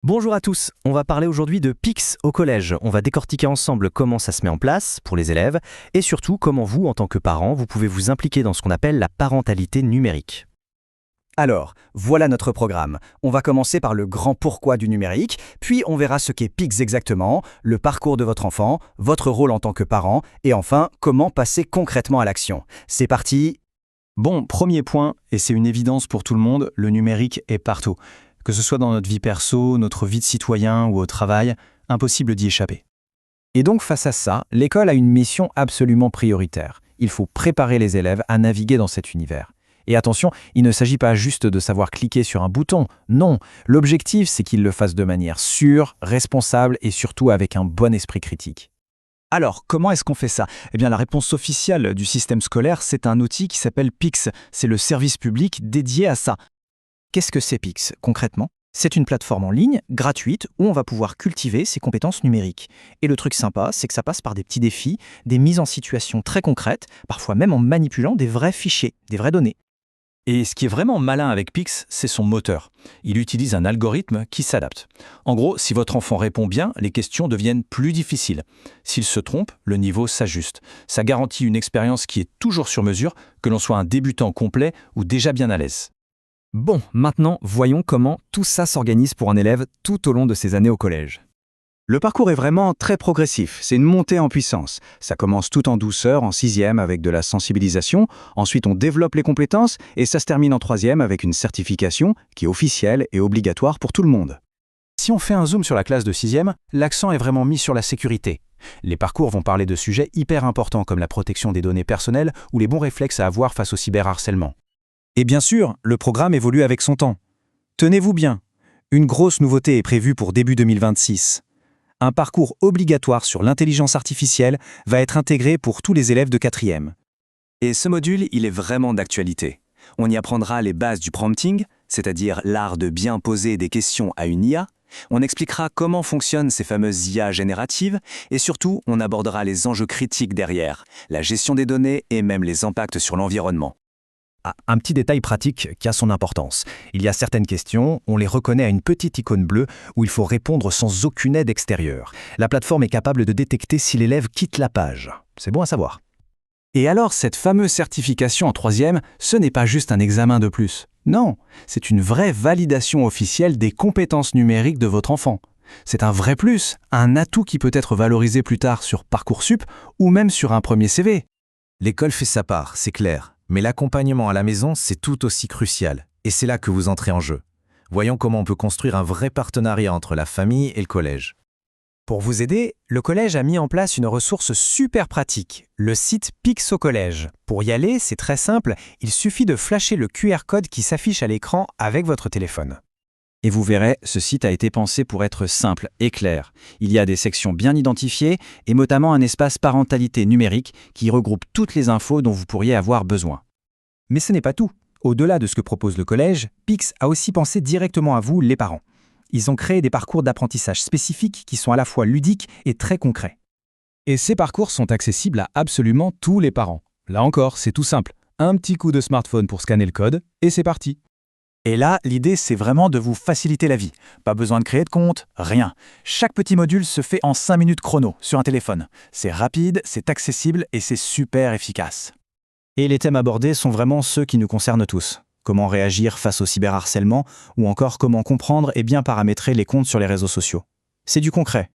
Bonjour à tous, on va parler aujourd'hui de Pix au collège. On va décortiquer ensemble comment ça se met en place pour les élèves et surtout comment vous, en tant que parent, vous pouvez vous impliquer dans ce qu'on appelle la parentalité numérique. Alors, voilà notre programme. On va commencer par le grand pourquoi du numérique, puis on verra ce qu'est Pix exactement, le parcours de votre enfant, votre rôle en tant que parent, et enfin, comment passer concrètement à l'action. C'est parti. Bon, premier point, et c'est une évidence pour tout le monde, le numérique est partout. Que ce soit dans notre vie perso, notre vie de citoyen ou au travail, impossible d'y échapper. Et donc face à ça, l'école a une mission absolument prioritaire. Il faut préparer les élèves à naviguer dans cet univers. Et attention, il ne s'agit pas juste de savoir cliquer sur un bouton. Non, l'objectif c'est qu'ils le fassent de manière sûre, responsable et surtout avec un bon esprit critique. Alors, comment est-ce qu'on fait ça? Eh bien, la réponse officielle du système scolaire, c'est un outil qui s'appelle Pix. C'est le service public dédié à ça. Qu'est-ce que c'est Pix, concrètement? C'est une plateforme en ligne, gratuite, où on va pouvoir cultiver ses compétences numériques. Et le truc sympa, c'est que ça passe par des petits défis, des mises en situation très concrètes, parfois même en manipulant des vrais fichiers, des vraies données. Et ce qui est vraiment malin avec Pix, c'est son moteur. Il utilise un algorithme qui s'adapte. En gros, si votre enfant répond bien, les questions deviennent plus difficiles. S'il se trompe, le niveau s'ajuste. Ça garantit une expérience qui est toujours sur mesure, que l'on soit un débutant complet ou déjà bien à l'aise. Bon, maintenant, voyons comment tout ça s'organise pour un élève tout au long de ses années au collège. Le parcours est vraiment très progressif, c'est une montée en puissance. Ça commence tout en douceur en 6e avec de la sensibilisation, ensuite on développe les compétences et ça se termine en 3e avec une certification qui est officielle et obligatoire pour tout le monde. Si on fait un zoom sur la classe de 6e, l'accent est vraiment mis sur la sécurité. Les parcours vont parler de sujets hyper importants comme la protection des données personnelles ou les bons réflexes à avoir face au cyberharcèlement. Et bien sûr, le programme évolue avec son temps. Tenez-vous bien, une grosse nouveauté est prévue pour début 2026. Un parcours obligatoire sur l'intelligence artificielle va être intégré pour tous les élèves de 4e. Et ce module, il est vraiment d'actualité. On y apprendra les bases du prompting, c'est-à-dire l'art de bien poser des questions à une IA. On expliquera comment fonctionnent ces fameuses IA génératives et surtout, on abordera les enjeux critiques derrière, la gestion des données et même les impacts sur l'environnement. Ah, un petit détail pratique qui a son importance. Il y a certaines questions, on les reconnaît à une petite icône bleue où il faut répondre sans aucune aide extérieure. La plateforme est capable de détecter si l'élève quitte la page. C'est bon à savoir. Et alors, cette fameuse certification en 3e, ce n'est pas juste un examen de plus. Non, c'est une vraie validation officielle des compétences numériques de votre enfant. C'est un vrai plus, un atout qui peut être valorisé plus tard sur Parcoursup ou même sur un premier CV. L'école fait sa part, c'est clair. Mais l'accompagnement à la maison, c'est tout aussi crucial. Et c'est là que vous entrez en jeu. Voyons comment on peut construire un vrai partenariat entre la famille et le collège. Pour vous aider, le collège a mis en place une ressource super pratique, le site Pix au collège. Pour y aller, c'est très simple, il suffit de flasher le QR code qui s'affiche à l'écran avec votre téléphone. Et vous verrez, ce site a été pensé pour être simple et clair. Il y a des sections bien identifiées et notamment un espace parentalité numérique qui regroupe toutes les infos dont vous pourriez avoir besoin. Mais ce n'est pas tout. Au-delà de ce que propose le collège, Pix a aussi pensé directement à vous, les parents. Ils ont créé des parcours d'apprentissage spécifiques qui sont à la fois ludiques et très concrets. Et ces parcours sont accessibles à absolument tous les parents. Là encore, c'est tout simple. Un petit coup de smartphone pour scanner le code et c'est parti. Et là, l'idée, c'est vraiment de vous faciliter la vie. Pas besoin de créer de compte, rien. Chaque petit module se fait en 5 minutes chrono sur un téléphone. C'est rapide, c'est accessible et c'est super efficace. Et les thèmes abordés sont vraiment ceux qui nous concernent tous. Comment réagir face au cyberharcèlement ou encore comment comprendre et bien paramétrer les comptes sur les réseaux sociaux. C'est du concret.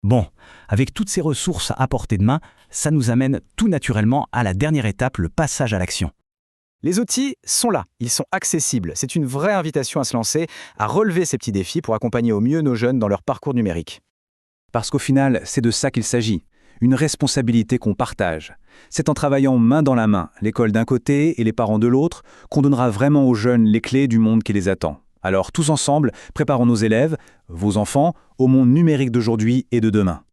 Bon, avec toutes ces ressources à portée de main, ça nous amène tout naturellement à la dernière étape, le passage à l'action. Les outils sont là, ils sont accessibles. C'est une vraie invitation à se lancer, à relever ces petits défis pour accompagner au mieux nos jeunes dans leur parcours numérique. Parce qu'au final, c'est de ça qu'il s'agit. Une responsabilité qu'on partage. C'est en travaillant main dans la main, l'école d'un côté et les parents de l'autre, qu'on donnera vraiment aux jeunes les clés du monde qui les attend. Alors tous ensemble, préparons nos élèves, vos enfants, au monde numérique d'aujourd'hui et de demain.